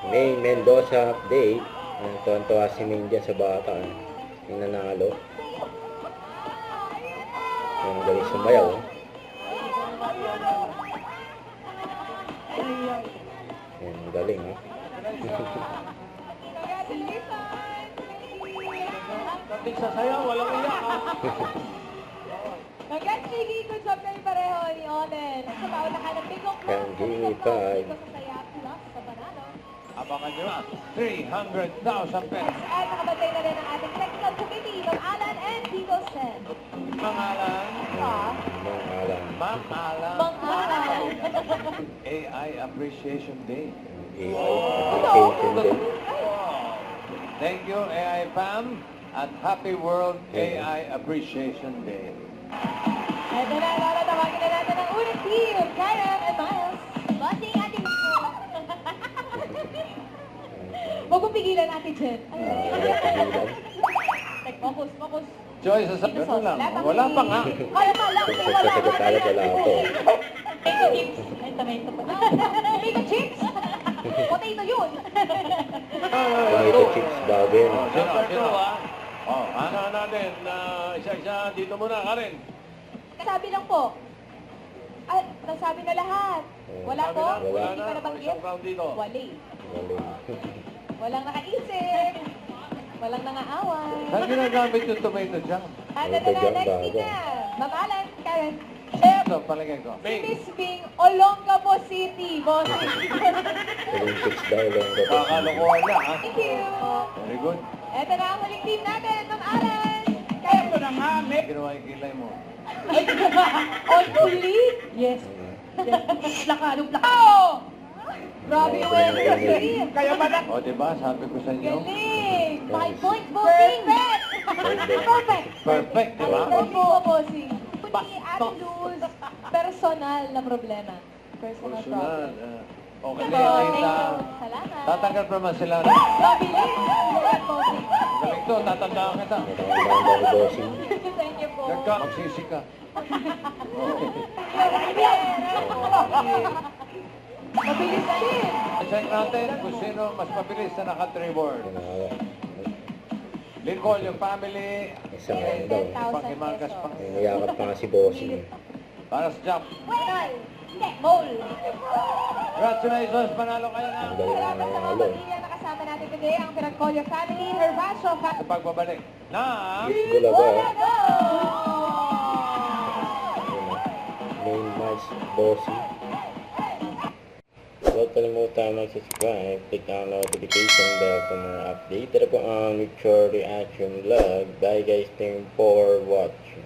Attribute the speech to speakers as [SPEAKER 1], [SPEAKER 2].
[SPEAKER 1] May Mendoza update. Tuwan-tuwa si Main dyan sa bata. Yung nanalo. Yung galing sumayaw. Yung galing, ha?
[SPEAKER 2] Dating sa sayaw, walang iyak, ha?
[SPEAKER 3] Nag-sige, good job kayo pareho ni Onen. Sa bawat nakalapig ko,
[SPEAKER 1] Kanji, bye.
[SPEAKER 3] sa saya plus sa banano.
[SPEAKER 2] Abangan nyo na, 300,000 pesos.
[SPEAKER 3] At nakabantay na rin ang ating technical committee, Ma'am Alan and Tito Sen.
[SPEAKER 2] Pangalan,
[SPEAKER 1] Mang alam.
[SPEAKER 2] Ma'am Alan.
[SPEAKER 3] Ma'am Alan.
[SPEAKER 2] AI Appreciation Day.
[SPEAKER 1] AI application din.
[SPEAKER 2] Thank you, AI Pam, at Happy World AI Appreciation Day.
[SPEAKER 3] Ito na, Lola, tawagin na natin ang unang team, Karen and Miles. Bossing ating Huwag mong pigilan natin dyan. Focus, focus.
[SPEAKER 2] Joy, sasabihin mo lang. Wala pa nga.
[SPEAKER 3] Kaya pa lang,
[SPEAKER 1] Kung sasagot agad, wala ako.
[SPEAKER 3] Potato chips. Ito pa. Potato chips? Potato yun.
[SPEAKER 1] Tomato chips bago yun.
[SPEAKER 2] Sino? Ano natin, isa-isa dito muna, Karen.
[SPEAKER 3] Sabi lang po. Ay, nasabi na lahat. Wala
[SPEAKER 2] Sabi
[SPEAKER 3] po?
[SPEAKER 2] na,
[SPEAKER 3] Hindi
[SPEAKER 2] wala
[SPEAKER 3] pa
[SPEAKER 2] na.
[SPEAKER 3] nabanggit?
[SPEAKER 2] Isang round dito.
[SPEAKER 3] Wali.
[SPEAKER 1] Galing.
[SPEAKER 3] Walang nakaisip. Walang nangaaway.
[SPEAKER 2] Saan ginagamit yung tomato jam?
[SPEAKER 3] Ano
[SPEAKER 1] Ito
[SPEAKER 3] na,
[SPEAKER 1] dyan,
[SPEAKER 3] next
[SPEAKER 1] bago.
[SPEAKER 3] team na. Ma'am Alan, Karen. Chef,
[SPEAKER 2] Ito, palagay ko.
[SPEAKER 3] si Miss Bing, Olongapo City, bossing.
[SPEAKER 1] Olympics daw lang ko.
[SPEAKER 2] Kakalokohan na, ha?
[SPEAKER 3] Thank you.
[SPEAKER 2] Very good.
[SPEAKER 3] Ito na ang huling team natin, Ma'am Alan. Kaya po na nga,
[SPEAKER 2] Ginawa yung kilay mo.
[SPEAKER 3] On fully? Yes. Lakanong plaka. Grabe yung way. Kaya ba na?
[SPEAKER 2] O, diba? Sabi ko sa inyo.
[SPEAKER 3] Galing. 5 points, bossing. Perfect.
[SPEAKER 2] Perfect, diba?
[SPEAKER 3] Perfect po, bossing. Kundi Ate Luz, personal na problema. Personal
[SPEAKER 2] Personal.
[SPEAKER 3] problem.
[SPEAKER 2] Okay,
[SPEAKER 3] Thank you.
[SPEAKER 2] kita.
[SPEAKER 3] Salamat.
[SPEAKER 2] Tatanggal pa man sila.
[SPEAKER 3] Mabilis. Galing, bossing.
[SPEAKER 2] Galing to, tatandaan kita.
[SPEAKER 1] Matangandang daw bossing.
[SPEAKER 3] Thank you po.
[SPEAKER 2] Nagka, magsisi ka.
[SPEAKER 3] Mabilis din.
[SPEAKER 2] Check natin kung sino mas mabilis na naka-3-board.
[SPEAKER 1] Ginawa.
[SPEAKER 2] Lincoln, yung family.
[SPEAKER 1] Isang ano daw.
[SPEAKER 2] Pakimagas pa.
[SPEAKER 1] May niyakap pa nga si bossing.
[SPEAKER 2] Para sa jump.
[SPEAKER 3] Well, hindi, mole.
[SPEAKER 2] Congratulations, panalo kayo na.
[SPEAKER 1] Ang galing
[SPEAKER 3] Salamat
[SPEAKER 1] na
[SPEAKER 3] sa mga
[SPEAKER 1] nanalo.
[SPEAKER 3] pamilya na kasama natin today, ang Pinagcolio family, Herbacio,
[SPEAKER 2] Sa pagbabalik na...
[SPEAKER 1] Bulaga.
[SPEAKER 3] Bulaga!
[SPEAKER 1] Main match bossing. Huwag kalimutan mag-subscribe, click ang notification bell for more update. Ito po ang Mature Reaction Vlog. Bye guys, thank you for watching.